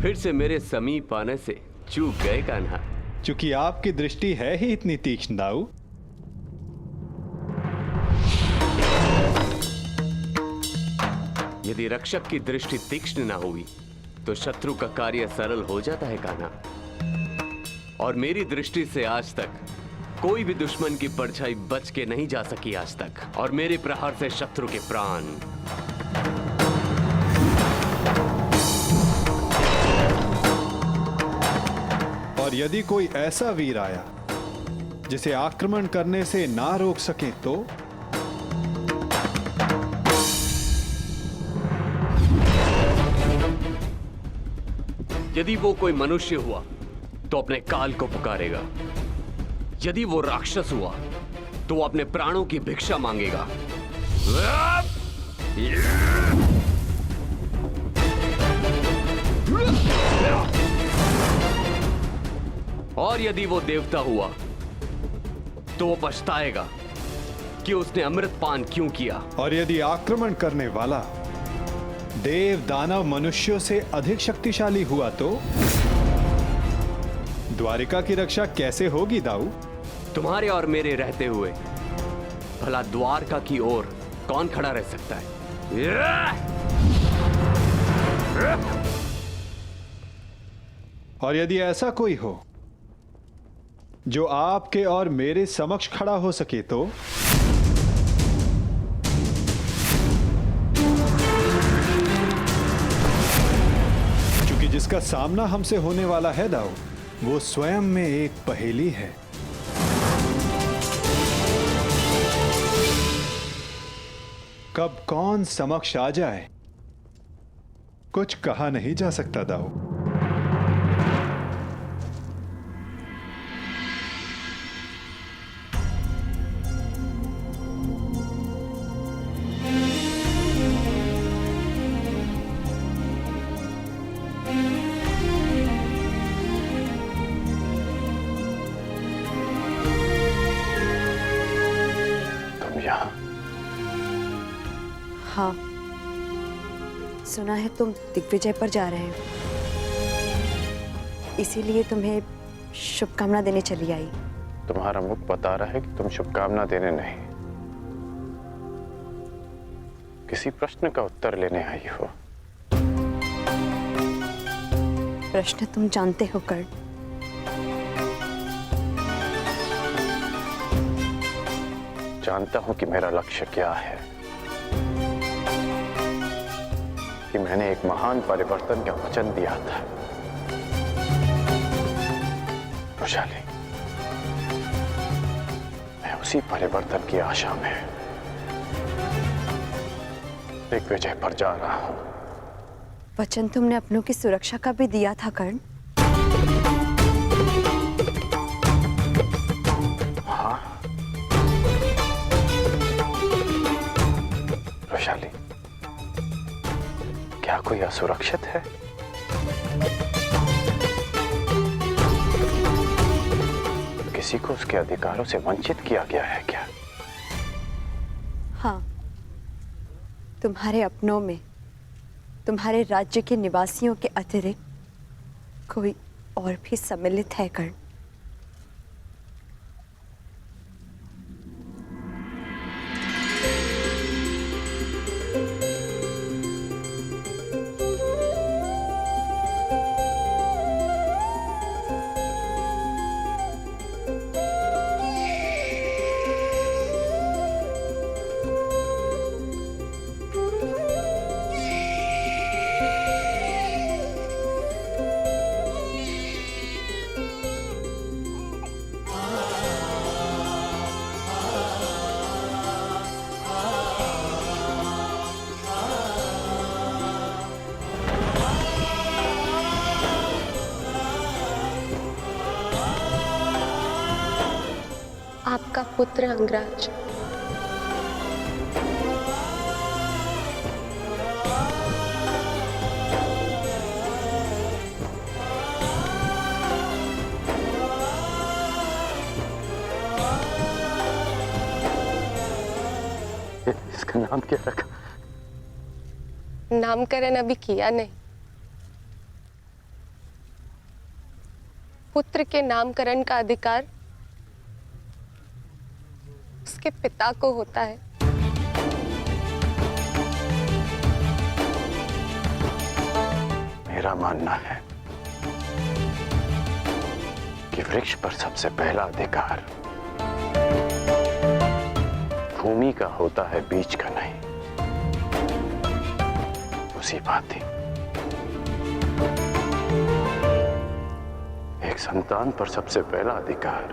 फिर से मेरे समीप आने से चूक गए कान्हा। क्योंकि आपकी दृष्टि है ही इतनी तीक्ष्ण दाऊ। यदि रक्षक की दृष्टि तीक्ष्ण ना हुई तो शत्रु का कार्य सरल हो जाता है कान्हा। और मेरी दृष्टि से आज तक कोई भी दुश्मन की परछाई बच के नहीं जा सकी आज तक, और मेरे प्रहार से शत्रु के प्राण। और यदि कोई ऐसा वीर आया जिसे आक्रमण करने से ना रोक सके तो? यदि वो कोई मनुष्य हुआ तो अपने काल को पुकारेगा। यदि वो राक्षस हुआ तो वो अपने प्राणों की भिक्षा मांगेगा। और यदि वो देवता हुआ तो वो पछताएगा कि उसने अमृत पान क्यों किया। और यदि आक्रमण करने वाला देव दानव मनुष्यों से अधिक शक्तिशाली हुआ तो? द्वारिका की रक्षा कैसे होगी दाऊ? तुम्हारे और मेरे रहते हुए भला द्वारका की ओर कौन खड़ा रह सकता है? और यदि ऐसा कोई हो जो आपके और मेरे समक्ष खड़ा हो सके तो? क्योंकि जिसका सामना हमसे होने वाला है दाऊ, वो स्वयं में एक पहेली है। कब कौन समक्ष आ जाए कुछ कहा नहीं जा सकता दाऊ। हाँ, सुना है तुम दिग्विजय पर जा रहे हो, इसीलिए तुम्हें शुभकामना देने चली आई। तुम्हारा मुख बता रहा है कि तुम शुभकामना देने नहीं, किसी प्रश्न का उत्तर लेने आई हो। प्रश्न तुम जानते हो कर्ण। जानता हूं कि मेरा लक्ष्य क्या है, कि मैंने एक महान परिवर्तन का वचन दिया था। वैशाली, मैं उसी परिवर्तन की आशा में दिग्विजय पर जा रहा हूं। वचन तुमने अपनों की सुरक्षा का भी दिया था कर्ण। हाँ वैशाली, क्या कोई असुरक्षित है? किसी को उसके अधिकारों से वंचित किया गया है क्या? हाँ, तुम्हारे अपनों में तुम्हारे राज्य के निवासियों के अतिरिक्त कोई और भी सम्मिलित है कर्ण। आपका पुत्र अंगराज। इसका नाम क्या रखा? नामकरण अभी किया नहीं, पुत्र के नामकरण का अधिकार उसके पिता को होता है। मेरा मानना है कि वृक्ष पर सबसे पहला अधिकार भूमि का होता है, बीज का नहीं। उसी बात ही एक संतान पर सबसे पहला अधिकार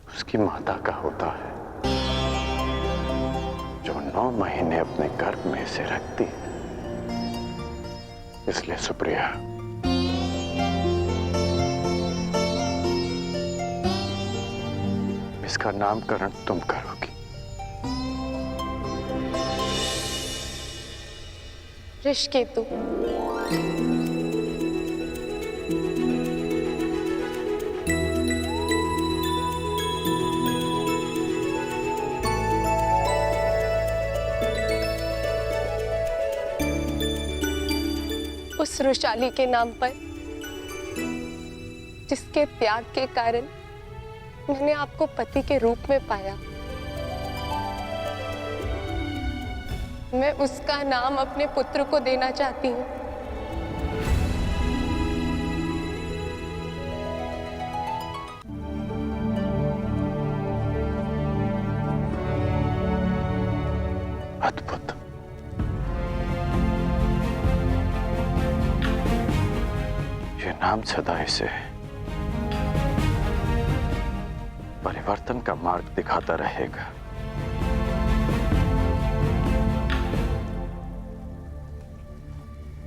उसकी माता का होता है, जो 9 महीने अपने गर्भ में से रखती है। इसलिए सुप्रिया, इसका नामकरण तुम करोगी। ऋषिकेतु। उस रुशाली के नाम पर जिसके त्याग के कारण मैंने आपको पति के रूप में पाया, मैं उसका नाम अपने पुत्र को देना चाहती हूँ। अद्भुत। ये नाम सदा इसे परिवर्तन का मार्ग दिखाता रहेगा।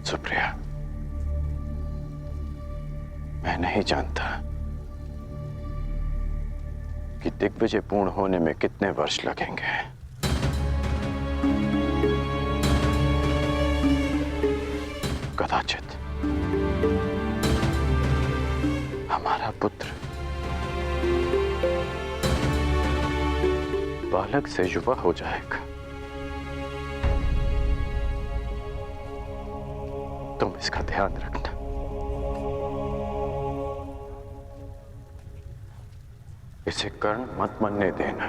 सुप्रिया, मैं नहीं जानता कि दिग्विजय पूर्ण होने में कितने वर्ष लगेंगे, कदाचित हमारा पुत्र बालक से युवा हो जाएगा। तुम इसका ध्यान रखना। इसे कर्ण मत मनने देना।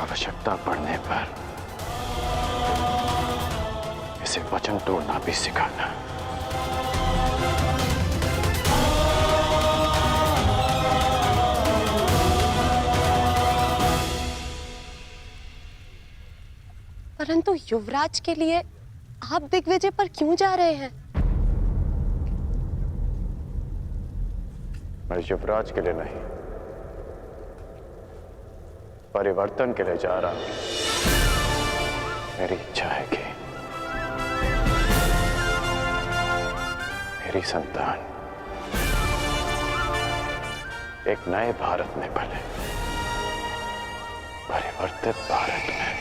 आवश्यकता पड़ने पर इसे वचन तोड़ना भी सिखाना। परंतु युवराज के लिए आप दिग्विजय पर क्यों जा रहे हैं? मैं युवराज के लिए नहीं, परिवर्तन के लिए जा रहा हूं। मेरी इच्छा है कि मेरी संतान एक नए भारत में पले, परिवर्तित भारत में,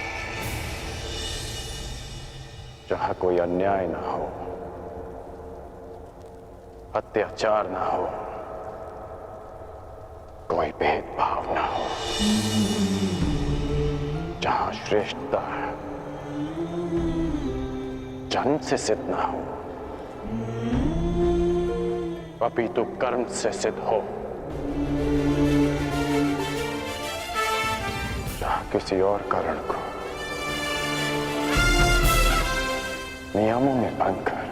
जहां कोई अन्याय ना हो, अत्याचार ना हो, कोई भेदभाव ना हो, जहां श्रेष्ठता जन्म से सिद्ध ना हो, अपितु कर्म से सिद्ध हो, जहां किसी और कारण को नियमों में भंग कर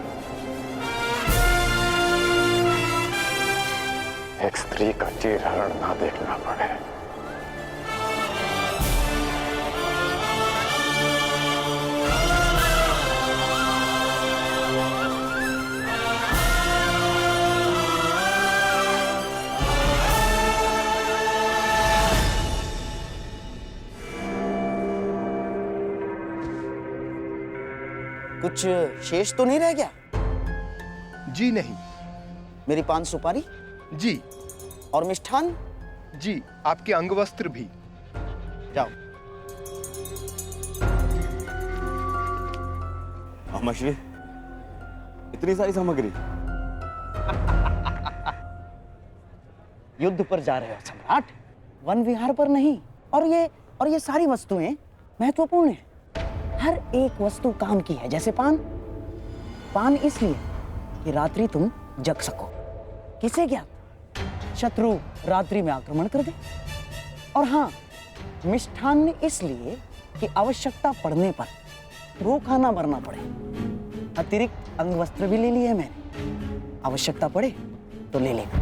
एक स्त्री का चीरहरण ना देखना पड़े। कुछ शेष तो नहीं रह गया? जी नहीं। मेरी पान सुपारी जी। और मिष्ठान? जी, आपके अंगवस्त्र भी। जाओ। मछली, इतनी सारी सामग्री? युद्ध पर जा रहे हो सम्राट, वन विहार पर नहीं। और ये सारी वस्तुएं महत्वपूर्ण हैं। हर एक वस्तु काम की है, जैसे पान। पान इसलिए कि रात्रि तुम जग सको। किसे ज्ञात, शत्रु रात्रि में आक्रमण कर दे। और हाँ, मिष्ठान्न इसलिए कि आवश्यकता पड़ने पर भूखा ना मरना पड़े। अतिरिक्त अंग वस्त्र भी ले लिए मैंने, आवश्यकता पड़े तो ले लेना।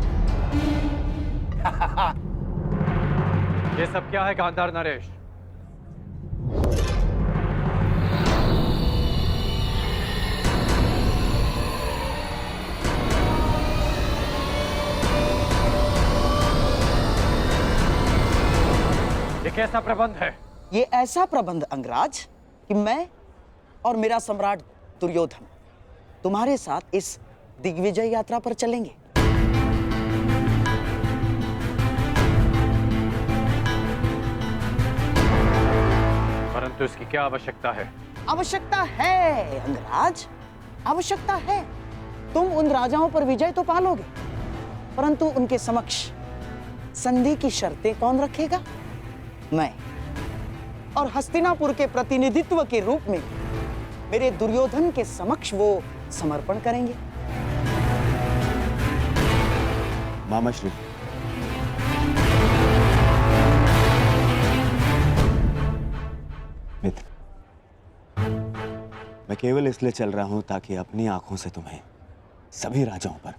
ये सब क्या है गांधार नरेश? ये कैसा प्रबंध है? ये ऐसा प्रबंध अंगराज कि मैं और मेरा सम्राट दुर्योधन तुम्हारे साथ इस दिग्विजय यात्रा पर चलेंगे। परंतु इसकी क्या आवश्यकता है? आवश्यकता है अंगराज, आवश्यकता है। तुम उन राजाओं पर विजय तो पालोगे, परंतु उनके समक्ष संधि की शर्तें कौन रखेगा? मैं। और हस्तिनापुर के प्रतिनिधित्व के रूप में मेरे दुर्योधन के समक्ष वो समर्पण करेंगे। मामाश्री, मित्र, मैं केवल इसलिए चल रहा हूं ताकि अपनी आंखों से तुम्हें सभी राजाओं पर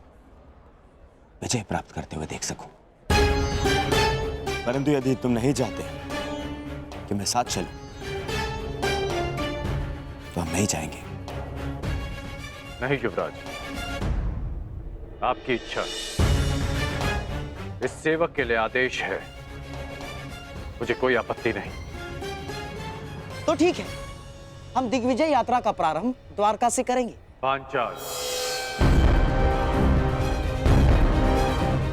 विजय प्राप्त करते हुए देख सकूं। परंतु यदि तुम नहीं चाहते कि मैं साथ चलूं, तो हम नहीं जाएंगे। नहीं युवराज, आपकी इच्छा, इस सेवक के लिए आदेश है, मुझे कोई आपत्ति नहीं। तो ठीक है, हम दिग्विजय यात्रा का प्रारंभ द्वारका से करेंगे। पांचाल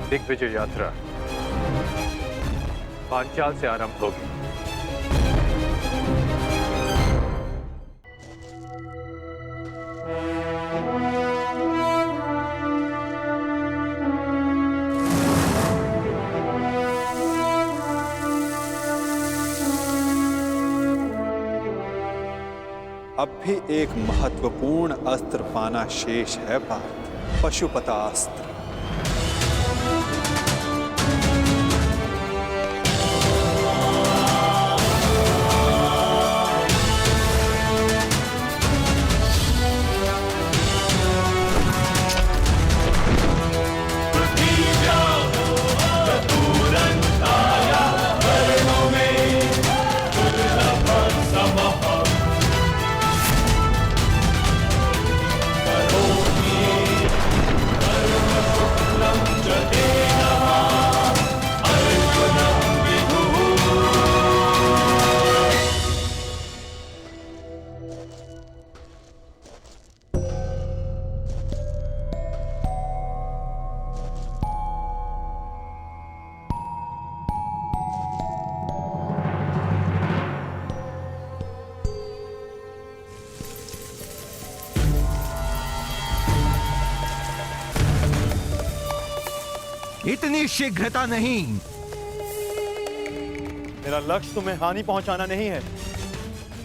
दिग्विजय यात्रा पांचाल से आरंभ होगी। अब भी एक महत्वपूर्ण अस्त्र पाना शेष है पार्थ, पशुपतास्त्र। इतनी शीघ्रता नहीं। मेरा लक्ष्य तुम्हें हानि पहुंचाना नहीं है,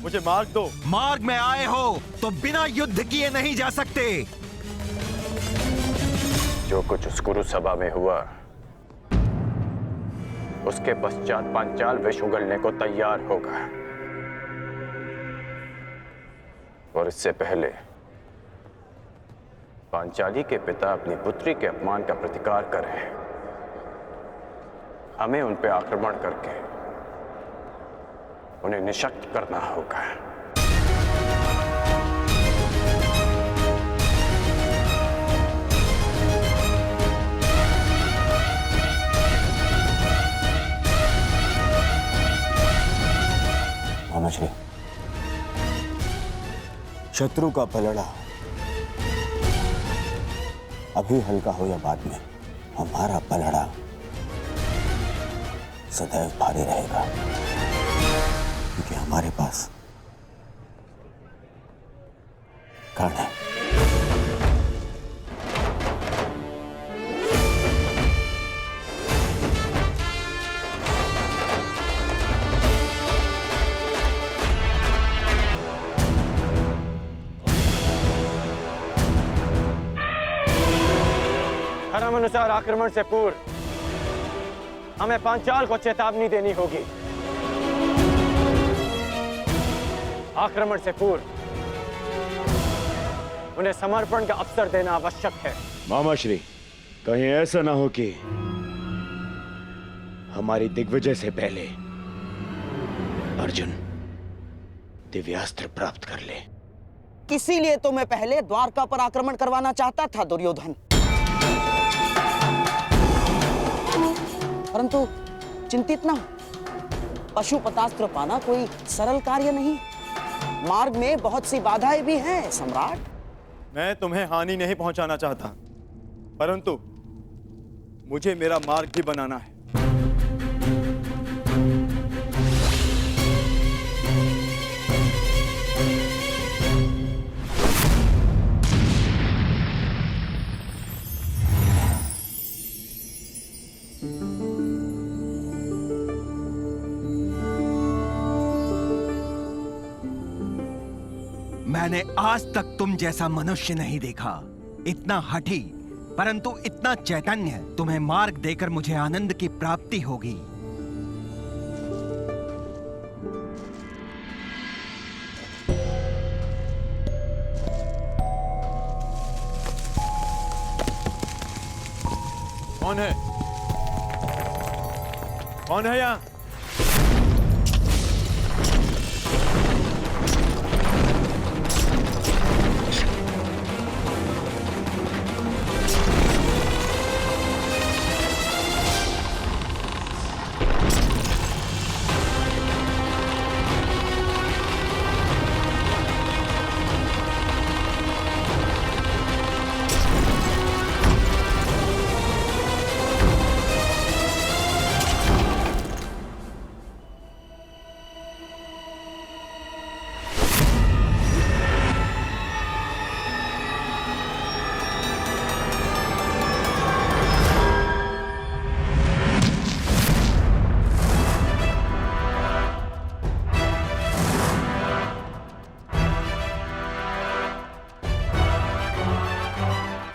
मुझे मार्ग दो। मार्ग में आए हो तो बिना युद्ध किए नहीं जा सकते। जो कुछ उस कुरु सभा में हुआ, उसके पश्चात पांचाल विष उगलने को तैयार होगा। और इससे पहले पांचाली के पिता अपनी पुत्री के अपमान का प्रतिकार करें, हमें उन पर आक्रमण करके उन्हें निशक्त करना होगा। मामाश्री, शत्रु का पलड़ा अभी हल्का हो या बाद में, हमारा पलड़ा सदैव भारी रहेगा, क्योंकि हमारे पास कर्ण है। और आक्रमण से पूर्व हमें पांचाल को चेतावनी देनी होगी। आक्रमण से पूर्व उन्हें समर्पण का अवसर देना आवश्यक है। मामा श्री, कहीं ऐसा ना हो कि हमारी दिग्विजय से पहले अर्जुन दिव्यास्त्र प्राप्त कर ले। इसीलिए तो मैं पहले द्वारका पर आक्रमण करवाना चाहता था दुर्योधन, परंतु चिंतित ना हो, पशुपतास्त्र पाना कोई सरल कार्य नहीं। मार्ग में बहुत सी बाधाएं भी हैं सम्राट। मैं तुम्हें हानि नहीं पहुंचाना चाहता, परंतु मुझे मेरा मार्ग भी बनाना है। मैंने आज तक तुम जैसा मनुष्य नहीं देखा, इतना हठी परंतु इतना चैतन्य। तुम्हें मार्ग देकर मुझे आनंद की प्राप्ति होगी। कौन है? कौन है यहाँ?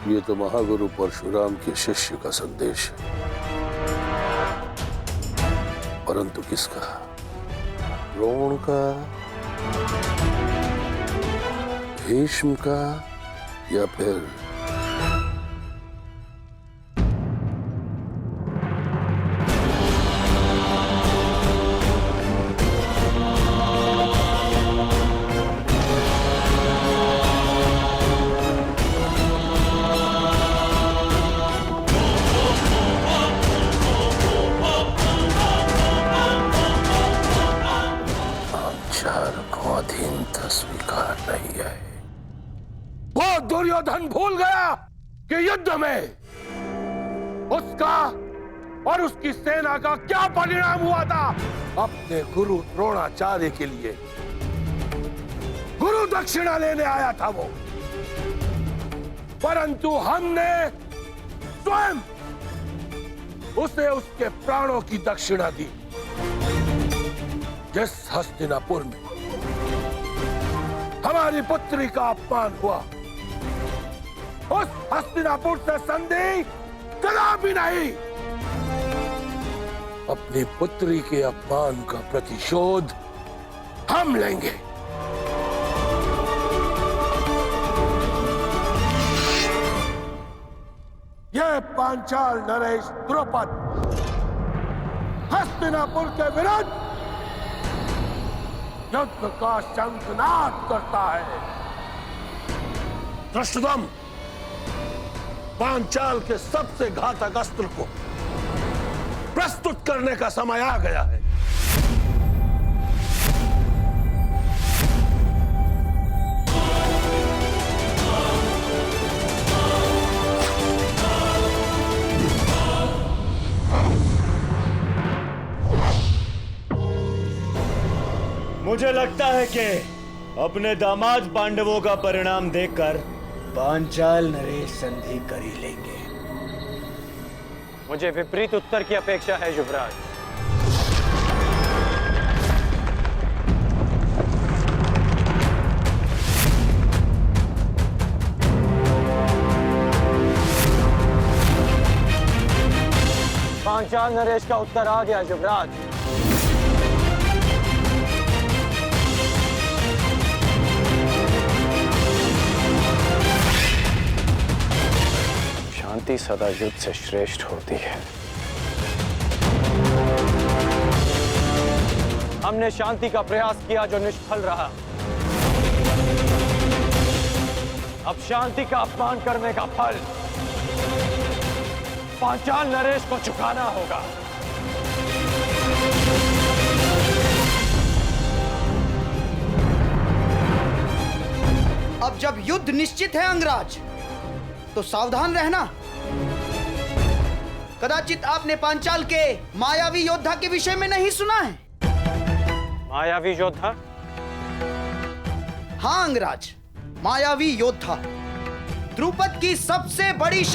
ये तो महागुरु परशुराम के शिष्य का संदेश है, परंतु किसका? द्रोण का, भीष्म का, या फिर स्वीकार नहीं है। वो दुर्योधन भूल गया कि युद्ध में उसका और उसकी सेना का क्या परिणाम हुआ था। अपने गुरु द्रोणाचार्य के लिए गुरु दक्षिणा लेने आया था वो, परंतु हमने स्वयं उसे उसके प्राणों की दक्षिणा दी। जिस हस्तिनापुर में हमारी पुत्री का अपमान हुआ, उस हस्तिनापुर से संधि कदापि नहीं। अपनी पुत्री के अपमान का प्रतिशोध हम लेंगे। यह पांचाल नरेश द्रुपद हस्तिनापुर के विरुद्ध युद्ध का शंखनाद करता है। धृष्टद्युम्न, पांचाल के सबसे घातक अस्त्र को प्रस्तुत करने का समय आ गया है। मुझे लगता है कि अपने दामाद पांडवों का परिणाम देखकर पांचाल नरेश संधि कर ही लेंगे। मुझे विपरीत उत्तर की अपेक्षा है युवराज। पांचाल नरेश का उत्तर आ गया युवराज। शांति सदा युद्ध से श्रेष्ठ होती है। हमने शांति का प्रयास किया जो निष्फल रहा। अब शांति का अपमान करने का फल पांचाल नरेश को चुकाना होगा। अब जब युद्ध निश्चित है अंगराज, तो सावधान रहना। कदाचित आपने पांचाल के मायावी योद्धा के विषय में नहीं सुना है। मायावी योद्धा? हाँ अंगराज, मायावी योद्धा द्रुपद की सबसे बड़ी